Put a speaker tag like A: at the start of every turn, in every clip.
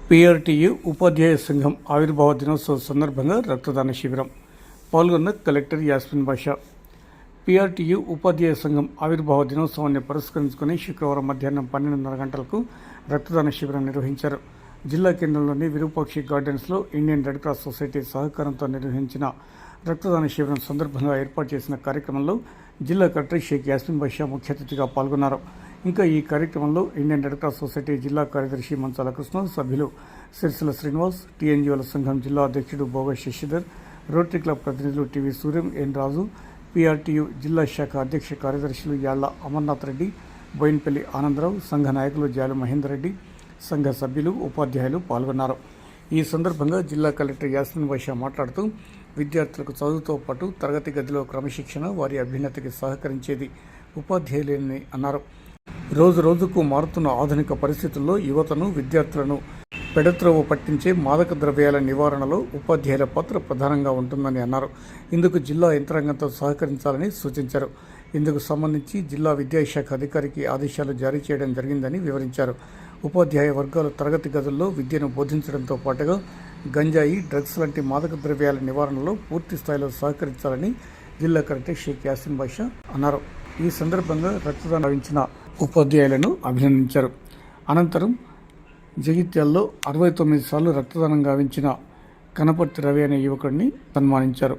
A: PRTU ఉపాధ్యాయ సంఘం ఆవిర్భావ దినోత్సవం సందర్భంగా రక్తదాన శిబిరం పాల్గొన్న కలెక్టర్ యాస్మిన్ బాషా. పిఆర్టీయు ఉపాధ్యాయ సంఘం ఆవిర్భావ దినోత్సవాన్ని పురస్కరించుకుని శుక్రవారం మధ్యాహ్నం 12:30 గంటలకు రక్తదాన శిబిరం నిర్వహించారు. జిల్లా కేంద్రంలోని విరూపాక్షి గార్డెన్స్లో ఇండియన్ రెడ్ క్రాస్ సొసైటీ సహకారంతో నిర్వహించిన రక్తదాన శిబిరం సందర్భంగా ఏర్పాటు చేసిన కార్యక్రమంలో జిల్లా కలెక్టర్ షేక్ యాస్మిన్ బాషా ముఖ్య అతిథిగా పాల్గొన్నారు. ఇంకా ఈ కార్యక్రమంలో ఇండియన్ రెడ్ క్రాస్ సొసైటీ జిల్లా కార్యదర్శి మంచాల కృష్ణ, సభ్యులు సిరిసిల్ల శ్రీనివాస్, టీఎన్జీఓల సంఘం జిల్లా అధ్యక్షుడు బోగ శశిధర్, రోటరీ క్లబ్ ప్రతినిధులు టీవీ సూర్యం, ఎన్ రాజు, పిఆర్టీయు జిల్లా శాఖ అధ్యక్ష కార్యదర్శులు యాళ్ల అమర్నాథ్ రెడ్డి, బోయిన్పల్లి ఆనందరావు, సంఘ నాయకులు జాలు మహేందర్ రెడ్డి, సంఘ సభ్యులు, ఉపాధ్యాయులు పాల్గొన్నారు. ఈ సందర్భంగా జిల్లా కలెక్టర్ యాస్మిన్ బాషా మాట్లాడుతూ విద్యార్థులకు చదువుతో పాటు తరగతి గదిలో క్రమశిక్షణ, వారి అభ్యున్నతికి సహకరించేది ఉపాధ్యాయులేనని అన్నారు. రోజు రోజుకు మారుతున్న ఆధునిక పరిస్థితుల్లో యువతను, విద్యార్థులను పెడత్రోవ పట్టించే మాదక ద్రవ్యాల నివారణలో ఉపాధ్యాయుల పాత్ర ప్రధానంగా ఉంటుందని అన్నారు. ఇందుకు జిల్లా యంత్రాంగంతో సహకరించాలని సూచించారు. ఇందుకు సంబంధించి జిల్లా విద్యాశాఖ అధికారికి ఆదేశాలు జారీ చేయడం జరిగిందని వివరించారు. ఉపాధ్యాయ వర్గాలు తరగతి గదుల్లో విద్యను బోధించడంతో పాటుగా గంజాయి, డ్రగ్స్ లాంటి మాదక ద్రవ్యాల నివారణలో పూర్తి స్థాయిలో సహకరించాలని జిల్లా కలెక్టర్ షేక్ యాస్మిన్ బాషా అన్నారు. ఈ సందర్భంగా రక్తదానం గావించిన ఉపాధ్యాయులను అభినందించారు. అనంతరం జగిత్యాల్లో 69 సార్లు రక్తదానం గావించిన కనపర్తి రవి అనే యువకుడిని సన్మానించారు.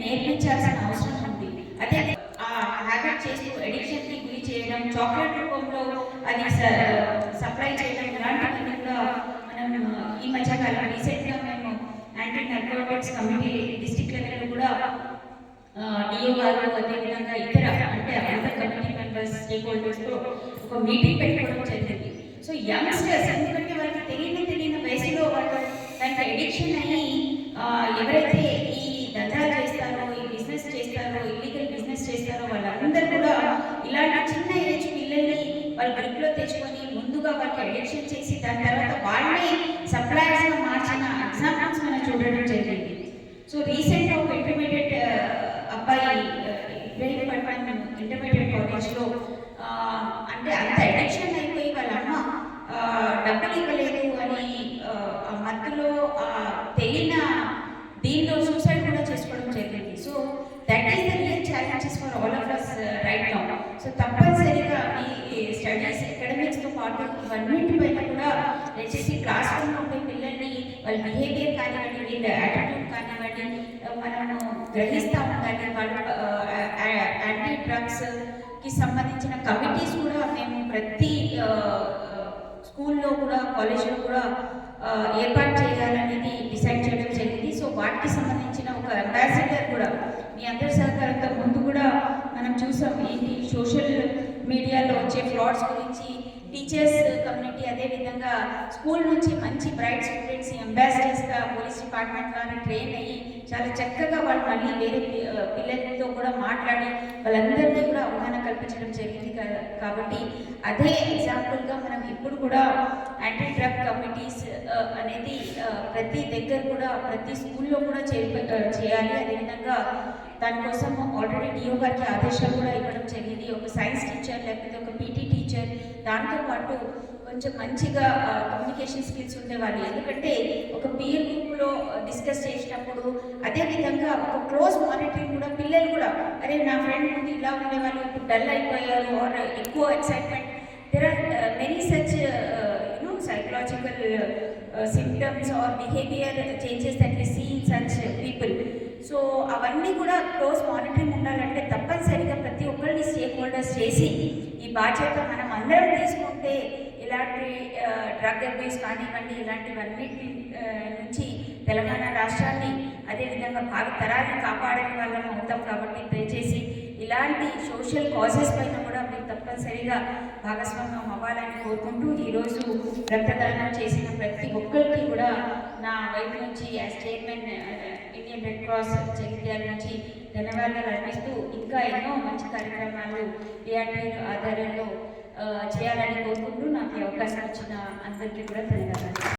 B: నేర్పించాల్సిన అవసరం ఉంది. అదే హ్యాబిట్ చేస్తూ ఎడిక్షన్కి గురి చేయడం, చాక్లెట్ రూపంలో అది సప్లై చేయడం, ఇలాంటివన్నీ కూడా మనం ఈ మధ్యకాలం రీసెంట్గా మేము యాంటీ నార్కోటిక్స్ కమిటీ డిస్ట్రిక్ట్ లెవెల్లో కూడా డిఓ గారు, అదేవిధంగా ఇతర అంటే అదర్ కమిటీ మెంబర్స్, స్టేక్ హోల్డర్స్తో ఒక మీటింగ్ పెట్టుకోవడం జరిగింది. సో యంగ్స్టర్స్ ఎందుకంటే వాళ్ళకి తెలియని వయసులో వాళ్ళు దానికి ఎడిక్షన్ అయ్యి ఎవరైతే ఈ దందాలు చేస్తారో, ఈ బిజినెస్ చేస్తారో, ఇల్లీగల్ బిజినెస్ చేస్తారో వాళ్ళందరూ కూడా ఇలాంటి చిన్న ఏజ్ పిల్లల్ని వాళ్ళ గ్రూప్లో తెచ్చుకొని ముందుగా వాళ్ళకి ఎడిక్షన్ చేసి దాని తర్వాత వాళ్ళని సప్లయర్స్గా మార్చిన ఎగ్జాంపుల్స్ మనం చూడడం జరిగింది. సో రీసెంట్గా ఒక ఇంటర్మీడియట్ అబ్బాయి ఇబ్రహీంపట్నం ఇంటర్మీడియట్ కాలేజ్లో అంటే అంత ఎడిక్షన్ అయిపోయి వాళ్ళ అమ్మ డబ్బులు ఇవ్వలేదు అని మధ్యలో తెలియన దీనిలో సూసైడ్ కూడా చేసుకోవడం జరిగింది. So that is the real challenges for all of us right now. So తప్పనిసరిగా ఈ స్టడీస్, అకాడమిక్స్తో పాటు ఇవన్నింటి పైన కూడా దయచేసి క్లాస్ రూమ్లో ఉండే పిల్లల్ని వాళ్ళ బిహేవియర్ కానివ్వండి, వీళ్ళ యాటిట్యూడ్ కానివ్వండి మనము గ్రహిస్తూ ఉండాలి. వాళ్ళ యాంటీ డ్రగ్స్కి సంబంధించిన కమిటీస్ కూడా మేము ప్రతి స్కూల్లో కూడా, కాలేజ్లో కూడా ఏర్పాటు చేయాలనేది డిసైడ్ చేయడం జరిగింది. సో వాటికి సంబంధించిన ఒక అంబాసిడర్ కూడా మీ అందరి సహకారంతో ముందు కూడా మనం చూసాం. ఏంటి సోషల్ మీడియాలో వచ్చే ఫ్రాడ్స్ గురించి టీచర్స్ కమ్యూనిటీ, అదేవిధంగా స్కూల్ నుంచి మంచి బ్రైట్ స్టూడెంట్స్ అంబాసిడర్స్గా పోలీస్ డిపార్ట్మెంట్ ద్వారా ట్రైన్ అయ్యి చాలా చక్కగా వాళ్ళు మళ్ళీ వేరే పిల్లలతో కూడా మాట్లాడి వాళ్ళందరికీ కూడా అవగాహన కల్పించడం జరిగింది. కాబట్టి అదే ఎగ్జాంపుల్గా మనం ఇప్పుడు కూడా యాంటీ డ్రగ్ కమిటీస్ అనేది ప్రతి దగ్గర కూడా, ప్రతి స్కూల్లో కూడా చేయాలి. అదేవిధంగా దానికోసం ఆల్రెడీ డిఓ గారికి ఆదేశాలు కూడా ఇవ్వడం జరిగింది. ఒక సైన్స్ టీచర్ లేకపోతే ఒక పీటీ టీచర్, దాంతోపాటు కొంచెం మంచిగా కమ్యూనికేషన్ స్కిల్స్ ఉండేవాళ్ళు. ఎందుకంటే ఒక పీర్ గ్రూప్లో డిస్కస్ చేసినప్పుడు, అదేవిధంగా ఒక క్లోజ్ మానిటరింగ్ కూడా పిల్లలు కూడా అరే నా ఫ్రెండ్ ముందు ఇలా ఉండేవాళ్ళు ఇప్పుడు డల్ అయిపోయారు, ఆర్ ఎక్కువ excitement, there are many such psychological symptoms or behavior changes that we see in such people. So అవన్నీ కూడా క్లోజ్ మానిటరింగ్ ఉండాలంటే తప్పనిసరిగా ప్రతి ఒక్కరిని స్టేక్ హోల్డర్స్ చేసి ఈ బాధ్యత మనం అందరం తీసుకుంటే ఇలాంటి డ్రగ్ అబ్యూస్ కానివ్వండి ఇలాంటివన్నిటి నుంచి తెలంగాణ రాష్ట్రాన్ని, అదేవిధంగా భావి తరాన్ని కాపాడే వాళ్ళం అవుతాం. కాబట్టి దయచేసి ఇలాంటి సోషల్ కాజెస్ పైన కూడా మీరు తప్పనిసరిగా భాగస్వామ్యం అవ్వాలని కోరుకుంటూ ఈరోజు రక్తదానం చేసిన ప్రతి ఒక్కరికి కూడా నా వైపు నుంచి as chairman Indian red cross Jagtial నుంచి ధన్యవాదాలు అర్పిస్తూ ఇంకా ఎన్నో మంచి కార్యక్రమాలు ఏఆర్టీ ఆధ్వర్యంలో చేయాలని కోరుకుంటూ నాకు అవకాశం ఇచ్చిన అందరికీ కూడా ధన్యవాదాలు.